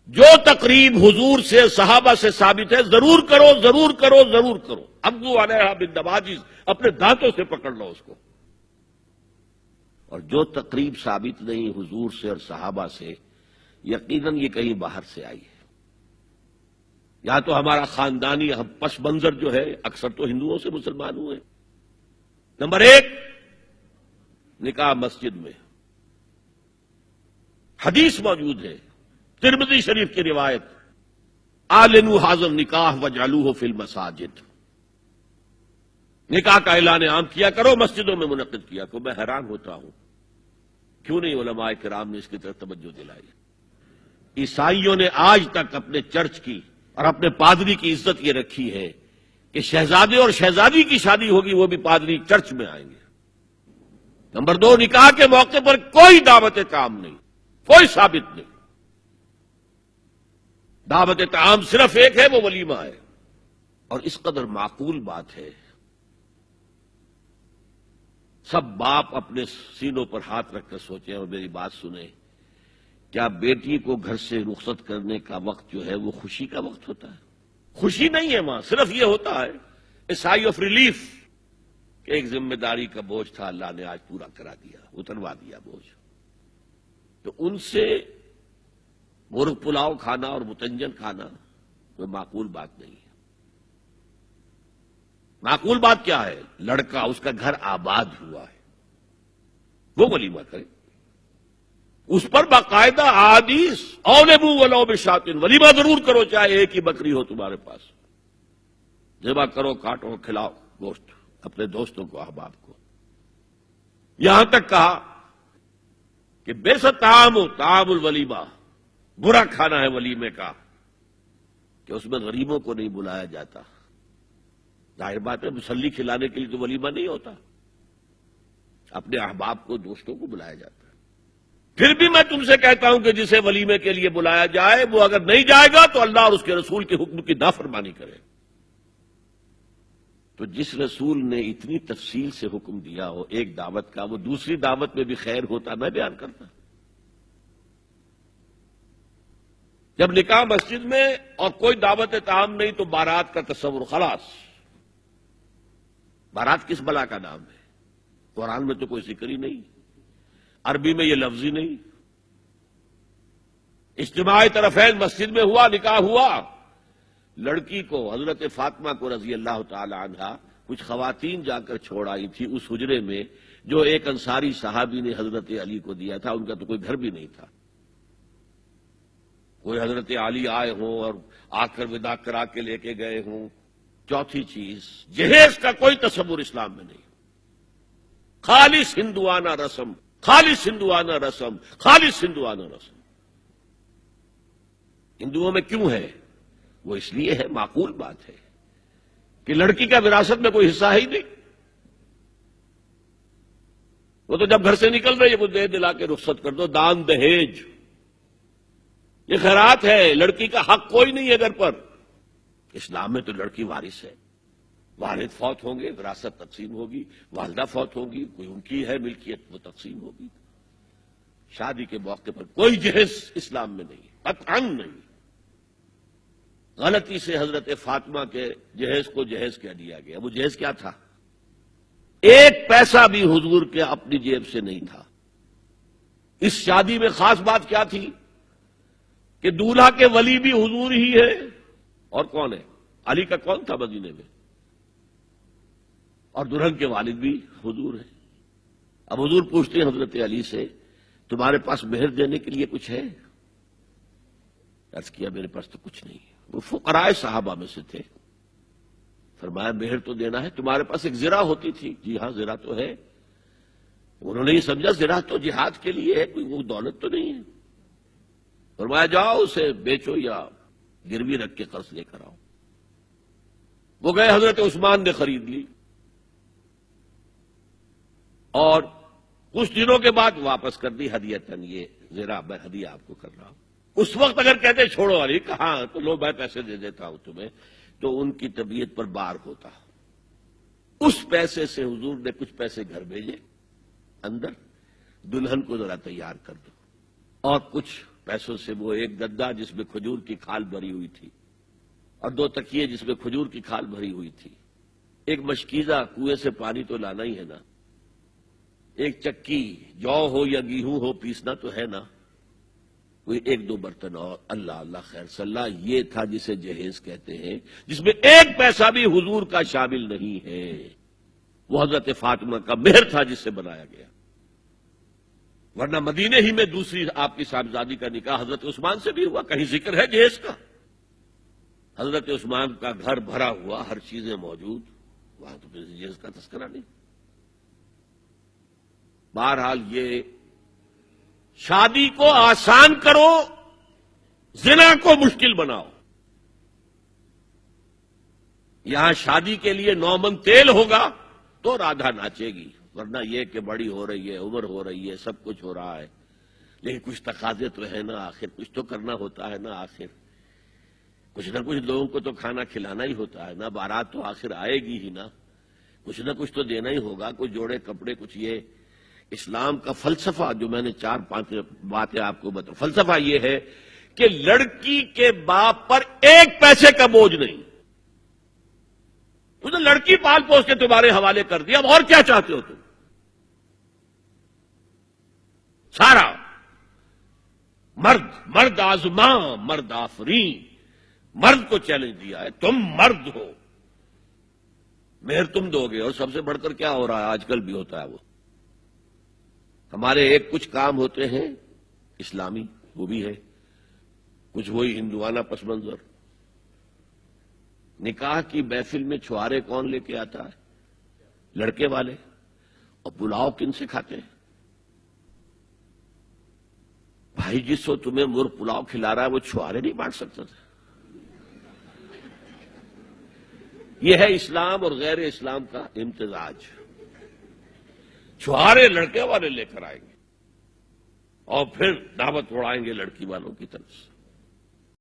جو تقریب حضور سے صحابہ سے ثابت ہے ضرور کرو ضرور کرو ضرور کرو. ابو علیہ بالنواجذ، اپنے دانتوں سے پکڑ لو اس کو. اور جو تقریب ثابت نہیں حضور سے اور صحابہ سے، یقیناً یہ کہیں باہر سے آئی ہے. یا تو ہمارا خاندانی پس منظر جو ہے، اکثر تو ہندوؤں سے مسلمان ہوئے. نمبر ایک، نکاح مسجد میں. حدیث موجود ہے، ترمذی شریف کی روایت، اعلنوا ھذا النکاح وجعلوہ فی المساجد. نکاح کا اعلان عام کیا کرو، مسجدوں میں منعقد کیا کرو. میں حیران ہوتا ہوں کیوں نہیں علماء کرام نے اس کی طرف توجہ دلائی. عیسائیوں نے آج تک اپنے چرچ کی اور اپنے پادری کی عزت یہ رکھی ہے کہ شہزادے اور شہزادی کی شادی ہوگی وہ بھی پادری چرچ میں آئیں گے. نمبر دو، نکاح کے موقع پر کوئی دعوت طعام نہیں، کوئی ثابت نہیں. دعوت طعام صرف ایک ہے، وہ ولیمہ ہے. اور اس قدر معقول بات ہے، سب باپ اپنے سینوں پر ہاتھ رکھ کر سوچیں اور میری بات سنیں. کیا بیٹی کو گھر سے رخصت کرنے کا وقت جو ہے وہ خوشی کا وقت ہوتا ہے؟ خوشی نہیں ہے وہاں، صرف یہ ہوتا ہے اے سائی آف ریلیف کہ ایک ذمہ داری کا بوجھ تھا، اللہ نے آج پورا کرا دیا، اتروا دیا بوجھ. تو ان سے مرغ پلاؤ کھانا اور متنجن کھانا کوئی معقول بات نہیں ہے. معقول بات کیا ہے؟ لڑکا، اس کا گھر آباد ہوا ہے، وہ ولیمہ کرے. اس پر باقاعدہ احادیث اولبوا ولو بشاۃ، ولیمہ ضرور کرو چاہے ایک ہی بکری ہو تمہارے پاس. ذبح کرو، کاٹو، کھلاؤ گوشت اپنے دوستوں کو، احباب کو. یہاں تک کہا کہ بئس طعام طعام الولیمہ، برا کھانا ہے ولیمے کا کہ اس میں غریبوں کو نہیں بلایا جاتا. ظاہر بات ہے مسلی کھلانے کے لیے تو ولیمہ نہیں ہوتا، اپنے احباب کو، دوستوں کو بلایا جاتا ہے. پھر بھی میں تم سے کہتا ہوں کہ جسے ولیمے کے لیے بلایا جائے وہ اگر نہیں جائے گا تو اللہ اور اس کے رسول کے حکم کی نافرمانی کرے. تو جس رسول نے اتنی تفصیل سے حکم دیا ہو ایک دعوت کا، وہ دوسری دعوت میں بھی خیر ہوتا میں بیان کرتا. جب نکاح مسجد میں اور کوئی دعوت طعام نہیں تو بارات کا تصور خلاص. بارات کس بلا کا نام ہے؟ قرآن میں تو کوئی ذکر ہی نہیں، عربی میں یہ لفظ ہی نہیں. اجتماع طرفین مسجد میں ہوا، نکاح ہوا. لڑکی کو، حضرت فاطمہ کو رضی اللہ تعالی عنہا، کچھ خواتین جا کر چھوڑ آئی تھی اس حجرے میں جو ایک انصاری صحابی نے حضرت علی کو دیا تھا. ان کا تو کوئی گھر بھی نہیں تھا. کوئی حضرت علی آئے ہوں اور آ کر ودا کرا کے لے کے گئے ہوں. چوتھی چیز، جہیز کا کوئی تصور اسلام میں نہیں. خالص ہندوانہ رسم، خالص ہندوانہ رسم، خالص ہندوانہ رسم. ہندوؤں میں کیوں ہے؟ وہ اس لیے ہے، معقول بات ہے کہ لڑکی کا وراثت میں کوئی حصہ ہی نہیں. وہ تو جب گھر سے نکل رہی ہے وہ دے دلا کے رخصت کر دو. دان دہیج یہ خیرات ہے، لڑکی کا حق کوئی نہیں ہے گھر پر. اسلام میں تو لڑکی وارث ہے. والد فوت ہوں گے، وراثت تقسیم ہوگی. والدہ فوت ہوگی، کوئی ان کی ہے ملکیت، وہ تقسیم ہوگی. شادی کے موقع پر کوئی جہیز اسلام میں نہیں، قطعاً نہیں. غلطی سے حضرت فاطمہ کے جہیز کو جہیز کہہ دیا گیا. وہ جہیز کیا تھا؟ ایک پیسہ بھی حضور کے اپنی جیب سے نہیں تھا. اس شادی میں خاص بات کیا تھی کہ دولہا کے ولی بھی حضور ہی ہے. اور کون ہے؟ علی کا کون تھا مدینے میں؟ اور دلہن کے والد بھی حضور ہیں. اب حضور پوچھتے ہیں حضرت علی سے، تمہارے پاس مہر دینے کے لیے کچھ ہے؟ عرض کیا میرے پاس تو کچھ نہیں. وہ فقراء صحابہ میں سے تھے. فرمایا مہر تو دینا ہے. تمہارے پاس ایک زرہ ہوتی تھی؟ جی ہاں زرہ تو ہے. انہوں نے یہ سمجھا زرہ تو جہاد کے لیے ہے، کوئی وہ دولت تو نہیں ہے. فرمایا جاؤ اسے بیچو یا گروی رکھ کے قرض لے کر آؤ. وہ گئے، حضرت عثمان نے خرید لی اور کچھ دنوں کے بعد واپس کر دی ہدیتاً. یہ زرہ میں ہدیہ آپ کو کر رہا ہوں. اس وقت اگر کہتے چھوڑو علی، کہاں تو لو میں پیسے دے دیتا ہوں تمہیں، تو ان کی طبیعت پر بار ہوتا. اس پیسے سے حضور نے کچھ پیسے گھر بھیجے اندر، دلہن کو ذرا تیار کر دو، اور کچھ پیسوں سے وہ ایک گدا جس میں کھجور کی کھال بھری ہوئی تھی اور 2 تکیے جس میں کھجور کی کھال بھری ہوئی تھی، ایک مشکیزہ کنویں سے پانی تو لانا ہی ہے نا، ایک چکی جو ہو یا گیہوں ہو پیسنا تو ہے نا، کوئی 1-2 برتن اور اللہ اللہ خیر صلی اللہ، یہ تھا جسے جہیز کہتے ہیں، جس میں 1 پیسہ بھی حضور کا شامل نہیں ہے۔ وہ حضرت فاطمہ کا مہر تھا جس سے بنایا گیا، ورنہ مدینے ہی میں دوسری آپ کی صاحبزادی کا نکاح حضرت عثمان سے بھی ہوا، کہیں ذکر ہے جہیز کا؟ حضرت عثمان کا گھر بھرا ہوا، ہر چیزیں موجود، وہاں تو پھر جہیز کا تذکرہ نہیں۔ بہرحال یہ شادی کو آسان کرو، زنا کو مشکل بناؤ۔ یہاں شادی کے لیے 9 من تیل ہوگا تو رادھا ناچے گی، ورنہ یہ کہ بڑی ہو رہی ہے، عمر ہو رہی ہے، سب کچھ ہو رہا ہے، لیکن کچھ تقاضے تو ہے نا، آخر کچھ تو کرنا ہوتا ہے نا، آخر کچھ نہ کچھ لوگوں کو تو کھانا کھلانا ہی ہوتا ہے نا، بارات تو آخر آئے گی ہی نا، کچھ نہ کچھ تو دینا ہی ہوگا، کچھ جوڑے کپڑے، کچھ یہ۔ اسلام کا فلسفہ جو میں نے 4-5 باتیں آپ کو بتاؤں، فلسفہ یہ ہے کہ لڑکی کے باپ پر 1 پیسے کا بوجھ نہیں، اس نے لڑکی پال پوس کے تمہارے حوالے کر دیا، اب اور کیا چاہتے ہو تم؟ سارا مرد آزماں مرد آفرین، مرد کو چیلنج دیا ہے، تم مرد ہو، مہر تم دو گے۔ اور سب سے بڑھ کر کیا ہو رہا ہے آج کل بھی ہوتا ہے، وہ ہمارے ایک کچھ کام ہوتے ہیں اسلامی، وہ بھی ہے، کچھ وہی ہندوانہ پس منظر۔ نکاح کی محفل میں چھوارے کون لے کے آتا ہے؟ لڑکے والے، اور پلاؤ کن سے کھاتے ہیں؟ بھائی جس کو تمہیں مرغ پلاؤ کھلا رہا ہے وہ چھوارے نہیں بانٹ سکتا تھا؟ یہ ہے اسلام اور غیر اسلام کا امتزاج۔ چھوارے لڑکے والے لے کر آئیں گے اور پھر دعوت اڑائیں گے لڑکی والوں کی طرف سے۔